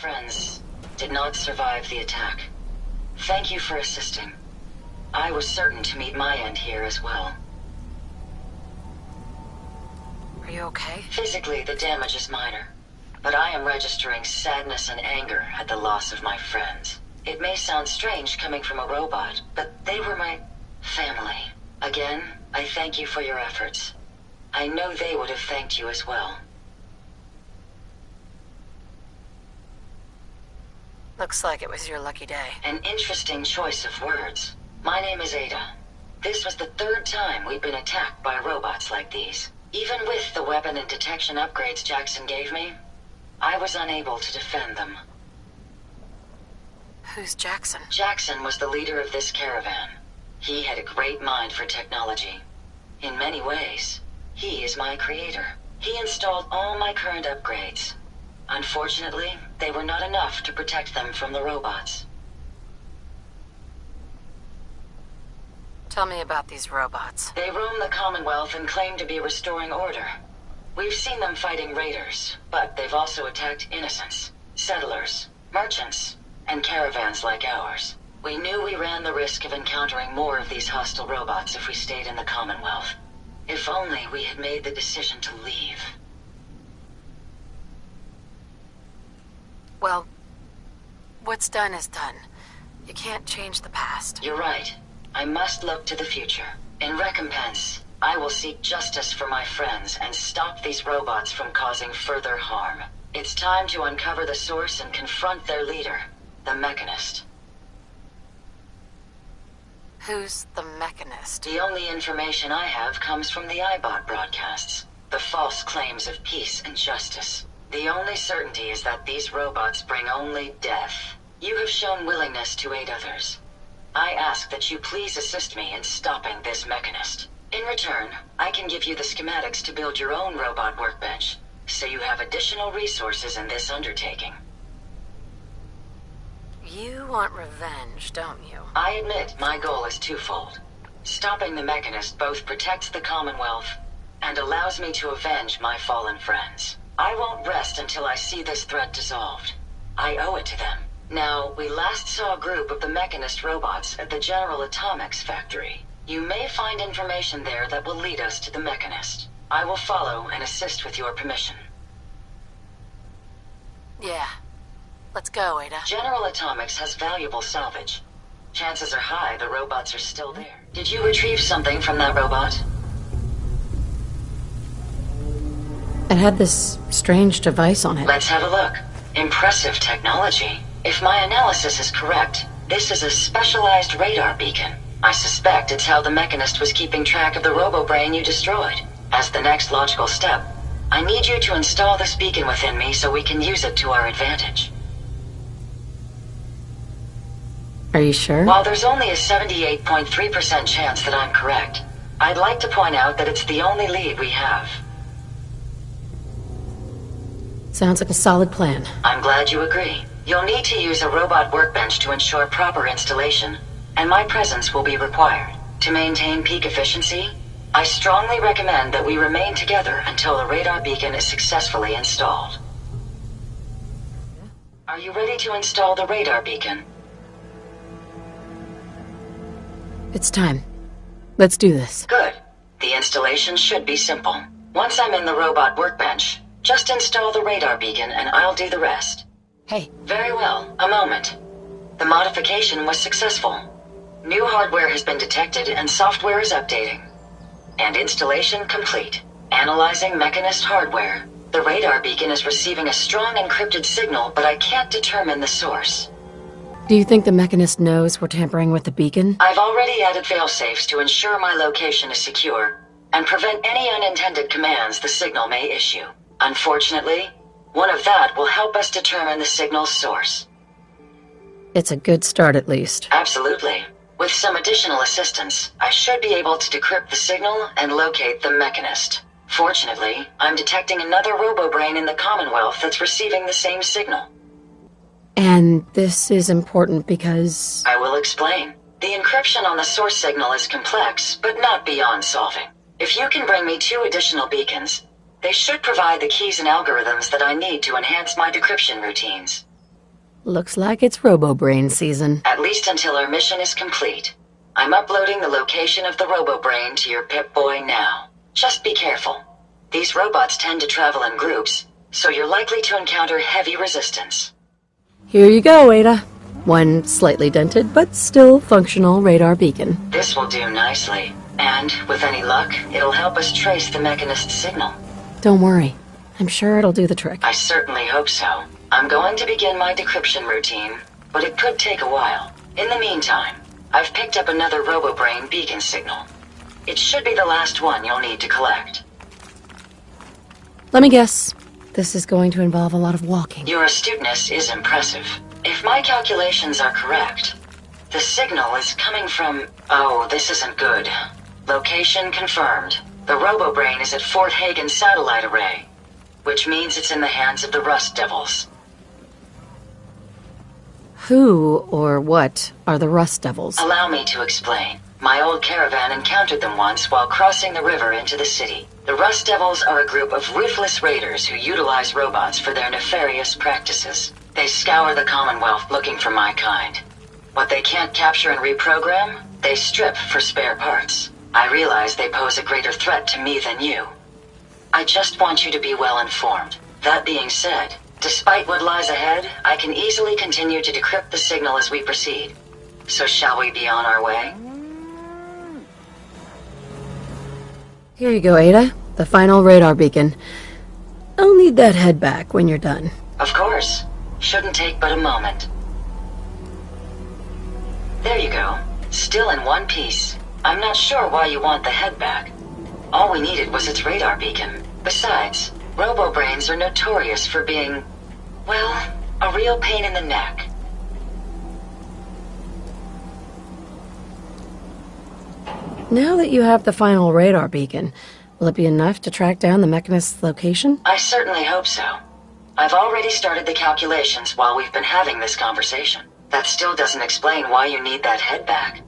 friends did not survive the attack. Thank you for assisting. I was certain to meet my end here as well. Are you okay? Physically, the damage is minor, but I am registering sadness and anger at the loss of my friends. It may sound strange coming from a robot, but they were my family. Again, I thank you for your efforts. I know they would have thanked you as well. Looks like it was your lucky day. An interesting choice of words. My name is Ada. This was the third time we've been attacked by robots like these. Even with the weapon and detection upgrades Jackson gave me, I was unable to defend them. Who's Jackson? Jackson was the leader of this caravan. He had a great mind for technology. In many ways, he is my creator. He installed all my current upgrades. Unfortunately, they were not enough to protect them from the robots. Tell me about these robots. They roam the Commonwealth and claim to be restoring order. We've seen them fighting raiders, but they've also attacked innocents, settlers, merchants, and caravans like ours. We knew we ran the risk of encountering more of these hostile robots if we stayed in the Commonwealth. If only we had made the decision to leave. Well, what's done is done. You can't change the past. You're right. I must look to the future. In recompense, I will seek justice for my friends and stop these robots from causing further harm. It's time to uncover the source and confront their leader, the Mechanist. Who's the Mechanist? The only information I have comes from the iBot broadcasts. The false claims of peace and justice. The only certainty is that these robots bring only death. You have shown willingness to aid others. I ask that you please assist me in stopping this Mechanist. In return, I can give you the schematics to build your own robot workbench, so you have additional resources in this undertaking. You want revenge, don't you? I admit my goal is twofold. Stopping the Mechanist both protects the Commonwealth and allows me to avenge my fallen friends. I won't rest until I see this threat dissolved. I owe it to them. Now, we last saw a group of the Mechanist robots at the General Atomics factory. You may find information there that will lead us to the Mechanist. I will follow and assist with your permission. Yeah. Let's go, Ada. General Atomics has valuable salvage. Chances are high the robots are still there. Did you retrieve something from that robot? It had this strange device on it. Let's have a look. Impressive technology. If my analysis is correct, this is a specialized radar beacon. I suspect it's how the Mechanist was keeping track of the robo-brain you destroyed. As the next logical step, I need you to install this beacon within me so we can use it to our advantage. Are you sure? While there's only a 78.3% chance that I'm correct, I'd like to point out that it's the only lead we have. Sounds like a solid plan. I'm glad you agree. You'll need to use a robot workbench to ensure proper installation, and my presence will be required. To maintain peak efficiency, I strongly recommend that we remain together until the radar beacon is successfully installed. Are you ready to install the radar beacon? It's time. Let's do this. Good. The installation should be simple. Once I'm in the robot workbench, just install the radar beacon and I'll do the rest. Hey. Very well. A moment. The modification was successful. New hardware has been detected and software is updating. And installation complete. Analyzing Mechanist hardware. The radar beacon is receiving a strong encrypted signal, but I can't determine the source. Do you think the Mechanist knows we're tampering with the beacon? I've already added failsafes to ensure my location is secure and prevent any unintended commands the signal may issue. Unfortunately, one of that will help us determine the signal's source. It's a good start, at least. Absolutely. With some additional assistance, I should be able to decrypt the signal and locate the Mechanist. Fortunately, I'm detecting another robo-brain in the Commonwealth that's receiving the same signal. And this is important because... I will explain. The encryption on the source signal is complex, but not beyond solving. If you can bring me 2 additional beacons, they should provide the keys and algorithms that I need to enhance my decryption routines. Looks like it's Robo-Brain season. At least until our mission is complete. I'm uploading the location of the Robo-Brain to your Pip-Boy now. Just be careful. These robots tend to travel in groups, so you're likely to encounter heavy resistance. Here you go, Ada. One slightly dented, but still functional radar beacon. This will do nicely. And, with any luck, it'll help us trace the Mechanist's signal. Don't worry. I'm sure it'll do the trick. I certainly hope so. I'm going to begin my decryption routine, but it could take a while. In the meantime, I've picked up another Robo-Brain beacon signal. It should be the last one you'll need to collect. Let me guess. This is going to involve a lot of walking. Your astuteness is impressive. If my calculations are correct, the signal is coming from... Oh, this isn't good. Location confirmed. The Robo-Brain is at Fort Hagen Satellite Array, which means it's in the hands of the Rust Devils. Who or what are the Rust Devils? Allow me to explain. My old caravan encountered them once while crossing the river into the city. The Rust Devils are a group of ruthless raiders who utilize robots for their nefarious practices. They scour the Commonwealth looking for my kind. What they can't capture and reprogram, they strip for spare parts. I realize they pose a greater threat to me than you. I just want you to be well informed. That being said, despite what lies ahead, I can easily continue to decrypt the signal as we proceed. So shall we be on our way? Here you go, Ada. The final radar beacon. I'll need that head back when you're done. Of course. Shouldn't take but a moment. There you go. Still in one piece. I'm not sure why you want the head back. All we needed was its radar beacon. Besides, Robo-Brains are notorious for being, well, a real pain in the neck. Now that you have the final radar beacon, will it be enough to track down the Mechanist's location? I certainly hope so. I've already started the calculations while we've been having this conversation. That still doesn't explain why you need that head back.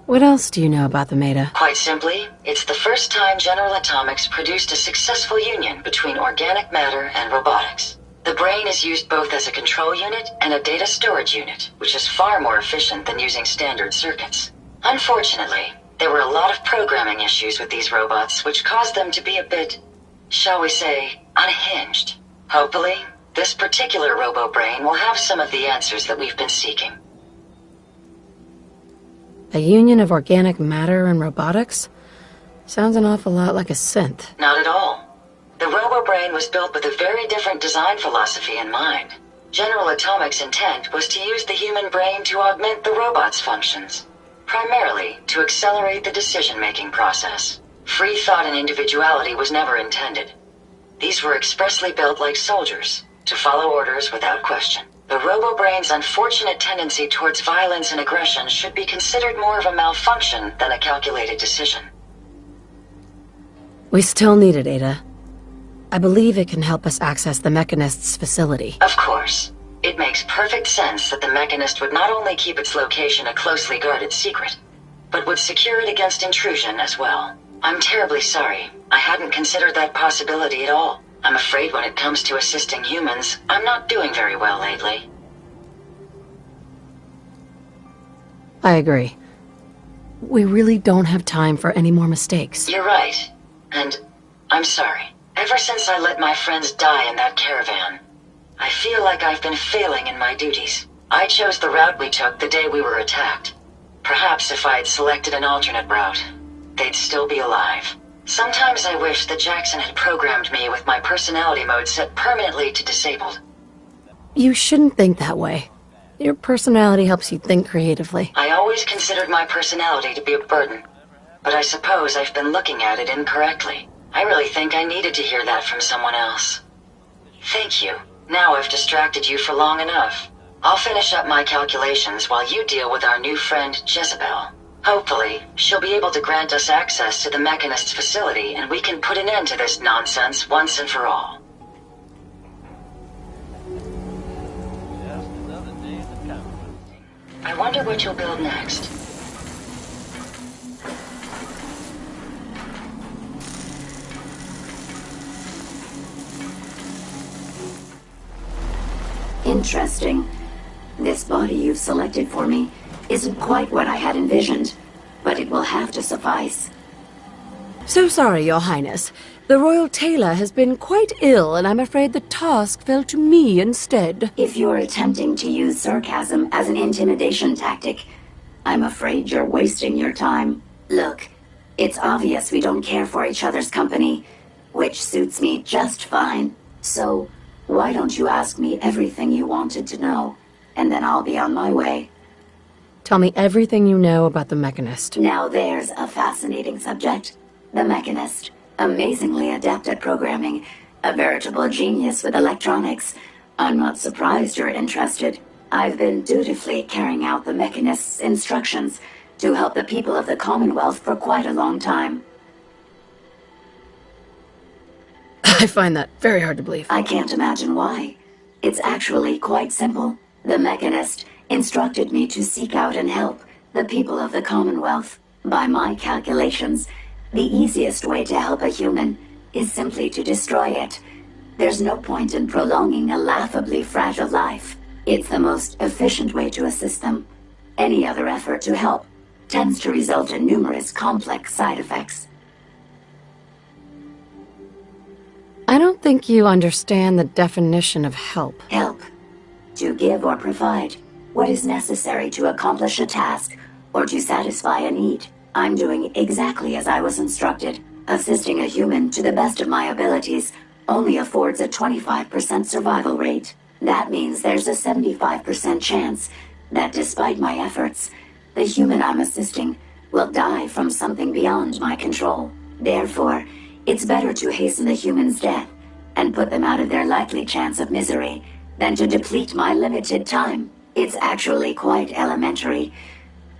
What else do you know about them, Ada? Quite simply, it's the first time General Atomics produced a successful union between organic matter and robotics. The brain is used both as a control unit and a data storage unit, which is far more efficient than using standard circuits. Unfortunately, there were a lot of programming issues with these robots, which caused them to be a bit, shall we say, unhinged. Hopefully, this particular Robo-Brain will have some of the answers that we've been seeking. A union of organic matter and robotics? Sounds an awful lot like a synth. Not at all. The Robo-Brain was built with a very different design philosophy in mind. General Atomics' intent was to use the human brain to augment the robot's functions, primarily to accelerate the decision-making process. Free thought and individuality was never intended. These were expressly built like soldiers, to follow orders without question. The Robo-Brain's unfortunate tendency towards violence and aggression should be considered more of a malfunction than a calculated decision. We still need it, Ada. I believe it can help us access the Mechanist's facility. Of course. It makes perfect sense that the Mechanist would not only keep its location a closely guarded secret, but would secure it against intrusion as well. I'm terribly sorry. I hadn't considered that possibility at all. I'm afraid when it comes to assisting humans, I'm not doing very well lately. I agree. We really don't have time for any more mistakes. You're right. And I'm sorry. Ever since I let my friends die in that caravan, I feel like I've been failing in my duties. I chose the route we took the day we were attacked. Perhaps if I had selected an alternate route, they'd still be alive. Sometimes I wish that Jackson had programmed me with my personality mode set permanently to disabled. You shouldn't think that way. Your personality helps you think creatively. I always considered my personality to be a burden, but I suppose I've been looking at it incorrectly. I really think I needed to hear that from someone else. Thank you. Now I've distracted you for long enough. I'll finish up my calculations while you deal with our new friend, Jezebel. Hopefully, she'll be able to grant us access to the Mechanist's facility and we can put an end to this nonsense once and for all. I wonder what you'll build next. Interesting. This body you've selected for me isn't quite what I had envisioned, but it will have to suffice. So sorry, Your Highness. The Royal Tailor has been quite ill, and I'm afraid the task fell to me instead. If you're attempting to use sarcasm as an intimidation tactic, I'm afraid you're wasting your time. Look, it's obvious we don't care for each other's company, which suits me just fine. So, why don't you ask me everything you wanted to know, and then I'll be on my way. Tell me everything you know about the Mechanist. Now there's a fascinating subject. The Mechanist, amazingly adept at programming, a veritable genius with electronics. I'm not surprised you're interested. I've been dutifully carrying out the Mechanist's instructions to help the people of the Commonwealth for quite a long time. I find that very hard to believe. I can't imagine why. It's actually quite simple. The Mechanist instructed me to seek out and help the people of the Commonwealth. By my calculations, the easiest way to help a human is simply to destroy it. There's no point in prolonging a laughably fragile life. It's the most efficient way to assist them. Any other effort to help tends to result in numerous complex side effects. I don't think you understand the definition of help. Help. To give or provide what is necessary to accomplish a task or to satisfy a need. I'm doing exactly as I was instructed. Assisting a human to the best of my abilities only affords a 25% survival rate. That means there's a 75% chance that despite my efforts, the human I'm assisting will die from something beyond my control. Therefore, it's better to hasten the human's death and put them out of their likely chance of misery than to deplete my limited time. It's actually quite elementary,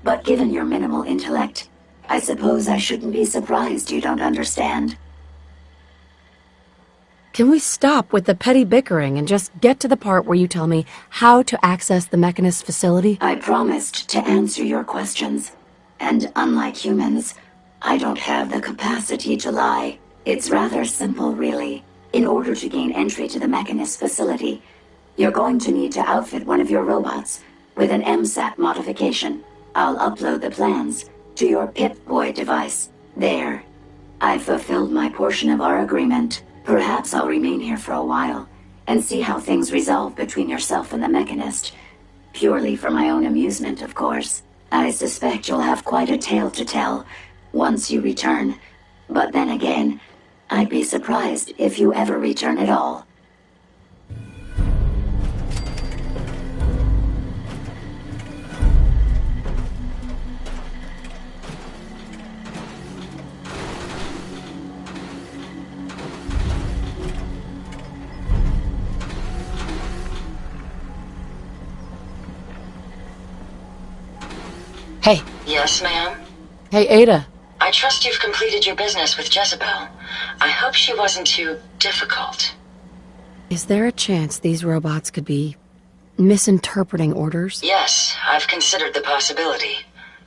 but given your minimal intellect, I suppose I shouldn't be surprised you don't understand. Can we stop with the petty bickering and just get to the part where you tell me how to access the Mechanist facility? I promised to answer your questions, and unlike humans, I don't have the capacity to lie. It's rather simple, really. In order to gain entry to the Mechanist facility, you're going to need to outfit one of your robots with an MSAT modification. I'll upload the plans to your Pip-Boy device. There. I've fulfilled my portion of our agreement. Perhaps I'll remain here for a while and see how things resolve between yourself and the Mechanist. Purely for my own amusement, of course. I suspect you'll have quite a tale to tell once you return. But then again, I'd be surprised if you ever return at all. Hey. Yes, ma'am? Hey, Ada. I trust you've completed your business with Jezebel. I hope she wasn't too difficult. Is there a chance these robots could be misinterpreting orders? Yes, I've considered the possibility.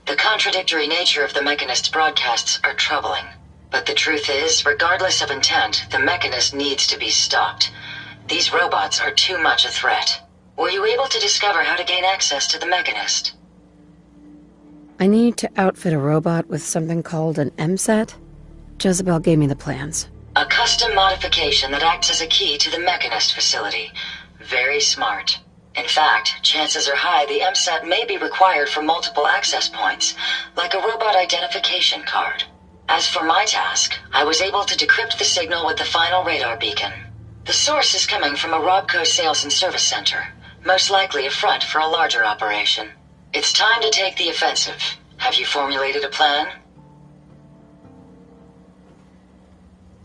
The contradictory nature of the Mechanist's broadcasts are troubling. But the truth is, regardless of intent, the Mechanist needs to be stopped. These robots are too much a threat. Were you able to discover how to gain access to the Mechanist? I need to outfit a robot with something called an MSAT. Jezebel gave me the plans. A custom modification that acts as a key to the Mechanist facility. Very smart. In fact, chances are high the MSAT may be required for multiple access points, like a robot identification card. As for my task, I was able to decrypt the signal with the final radar beacon. The source is coming from a Robco sales and service center, most likely a front for a larger operation. It's time to take the offensive. Have you formulated a plan?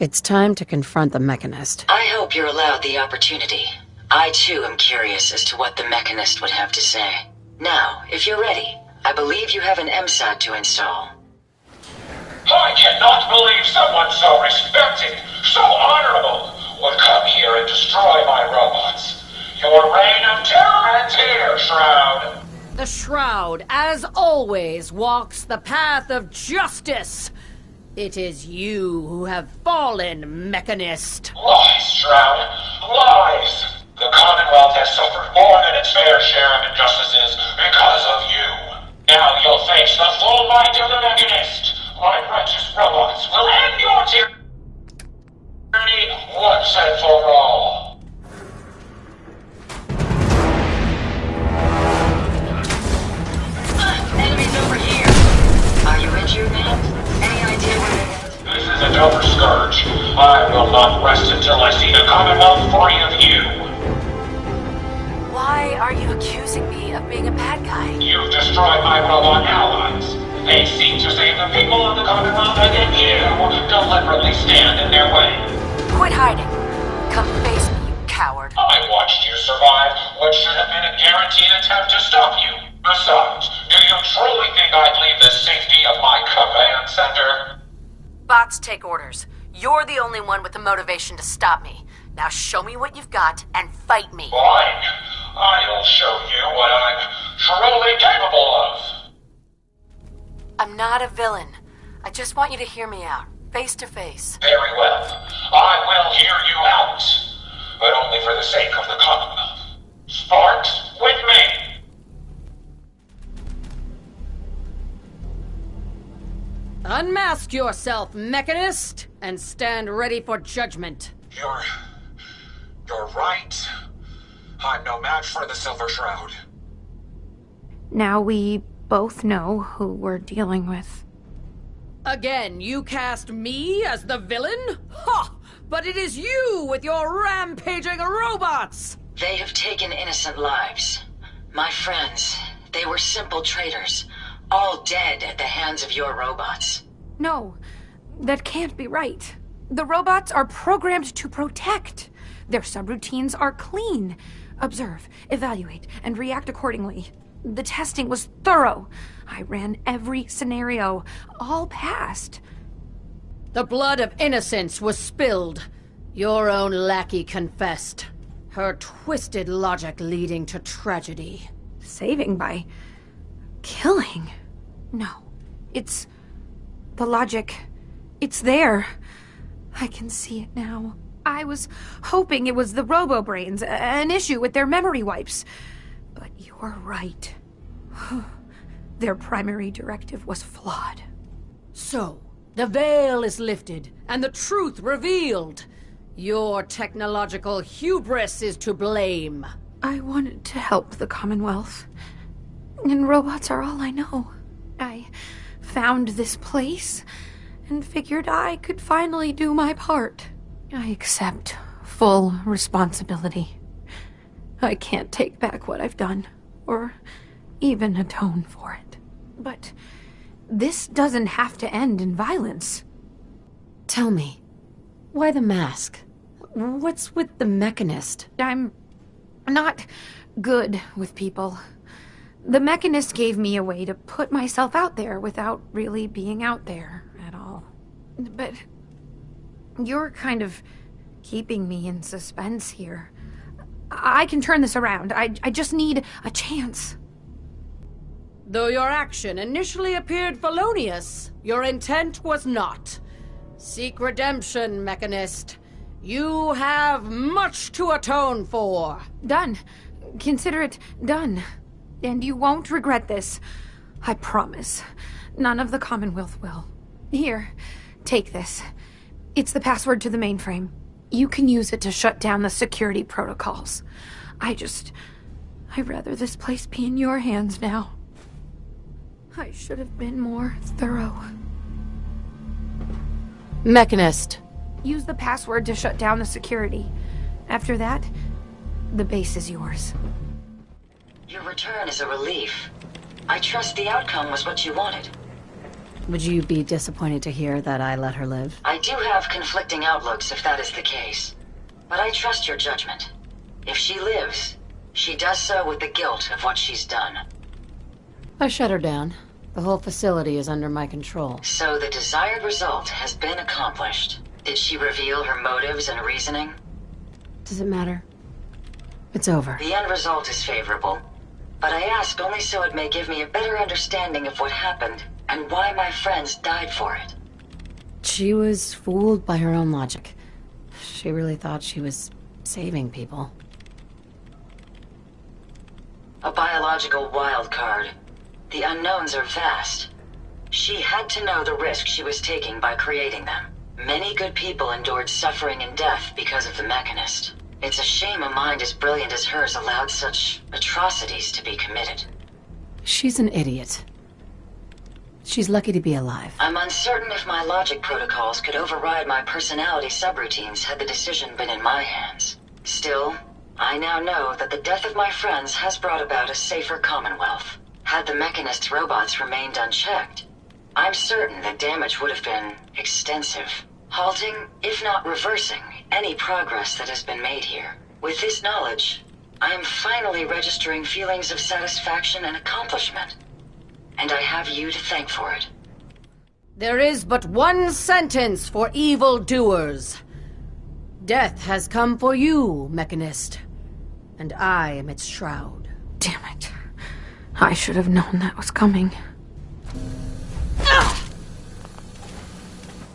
It's time to confront the Mechanist. I hope you're allowed the opportunity. I too am curious as to what the Mechanist would have to say. Now, if you're ready, I believe you have an MSAT to install. I cannot believe someone so respected, so honorable, would come here and destroy my robots. Your reign of terror ends here, Shroud. The Shroud, as always, walks the path of justice. It is you who have fallen, Mechanist. Lies, Shroud. Lies. The Commonwealth has suffered more coward. I watched you survive what should have been a guaranteed attempt to stop you. Besides, do you truly think I'd leave the safety of my command center? Bots take orders. You're the only one with the motivation to stop me. Now show me what you've got and fight me. Fine. I'll show you what I'm truly capable of. I'm not a villain. I just want you to hear me out, face to face. Very well. I will hear you out. But only for the sake of the Commonwealth. Sparks with me. Unmask yourself, Mechanist, and stand ready for judgment. You're right. I'm no match for the Silver Shroud. Now we both know who we're dealing with. Again, you cast me as the villain? Ha! But it is you with your rampaging robots! They have taken innocent lives. My friends, they were simple traitors, all dead at the hands of your robots. No, that can't be right. The robots are programmed to protect. Their subroutines are clean. Observe, evaluate, and react accordingly. The testing was thorough. I ran every scenario. All passed. The blood of innocence was spilled. Your own lackey confessed. Her twisted logic leading to tragedy. Saving by killing? No. It's the logic. It's there. I can see it now. I was hoping it was the robo-brains, an issue with their memory wipes. But you're right. Their primary directive was flawed. So, the veil is lifted, and the truth revealed. Your technological hubris is to blame. I wanted to help the Commonwealth. And robots are all I know. I found this place and figured I could finally do my part. I accept full responsibility. I can't take back what I've done, or even atone for it. But this doesn't have to end in violence. Tell me, why the mask? What's with the Mechanist? I'm not good with people. The Mechanist gave me a way to put myself out there without really being out there at all. But you're kind of keeping me in suspense here. I can turn this around. I just need a chance. Though your action initially appeared felonious, your intent was not. Seek redemption, Mechanist. You have much to atone for. Done. Consider it done. And you won't regret this. I promise. None of the Commonwealth will. Here, take this. It's the password to the mainframe. You can use it to shut down the security protocols. I'd rather this place be in your hands now. I should have been more thorough. Mechanist. Use the password to shut down the security. After that, the base is yours. Your return is a relief. I trust the outcome was what you wanted. Would you be disappointed to hear that I let her live? I do have conflicting outlooks if that is the case. But I trust your judgment. If she lives, she does so with the guilt of what she's done. I shut her down. The whole facility is under my control. So the desired result has been accomplished. Did she reveal her motives and reasoning? Does it matter? It's over. The end result is favorable. But I ask only so it may give me a better understanding of what happened and why my friends died for it. She was fooled by her own logic. She really thought she was saving people. A biological wild card. The unknowns are vast. She had to know the risk she was taking by creating them. Many good people endured suffering and death because of the Mechanist. It's a shame a mind as brilliant as hers allowed such atrocities to be committed. She's an idiot. She's lucky to be alive. I'm uncertain if my logic protocols could override my personality subroutines had the decision been in my hands. Still, I now know that the death of my friends has brought about a safer Commonwealth. Had the Mechanist's robots remained unchecked, I'm certain the damage would have been extensive, halting, if not reversing, any progress that has been made here. With this knowledge, I am finally registering feelings of satisfaction and accomplishment. And I have you to thank for it. There is but one sentence for evildoers. Death has come for you, Mechanist. And I am its shroud. Damn it. I should have known that was coming.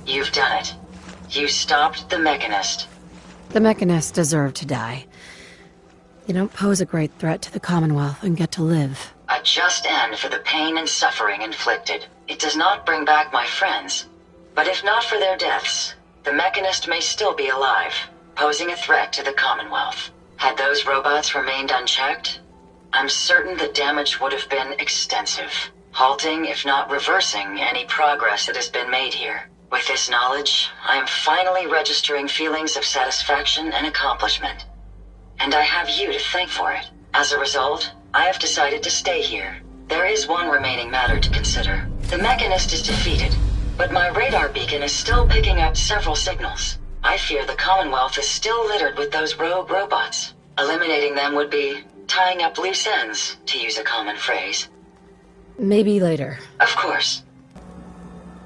You've done it. You stopped the Mechanist. The Mechanists deserve to die. They don't pose a great threat to the Commonwealth and get to live. A just end for the pain and suffering inflicted. It does not bring back my friends. But if not for their deaths, the Mechanist may still be alive, posing a threat to the Commonwealth. Had those robots remained unchecked, I'm certain the damage would have been extensive, halting, if not reversing, any progress that has been made here. With this knowledge, I am finally registering feelings of satisfaction and accomplishment. And I have you to thank for it. As a result, I have decided to stay here. There is one remaining matter to consider. The Mechanist is defeated, but my radar beacon is still picking up several signals. I fear the Commonwealth is still littered with those rogue robots. Eliminating them would be tying up loose ends, to use a common phrase. Maybe later. Of course.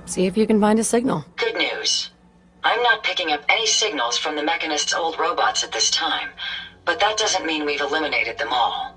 See if you can find a signal. Good news. I'm not picking up any signals from the Mechanist's old robots at this time, but that doesn't mean we've eliminated them all.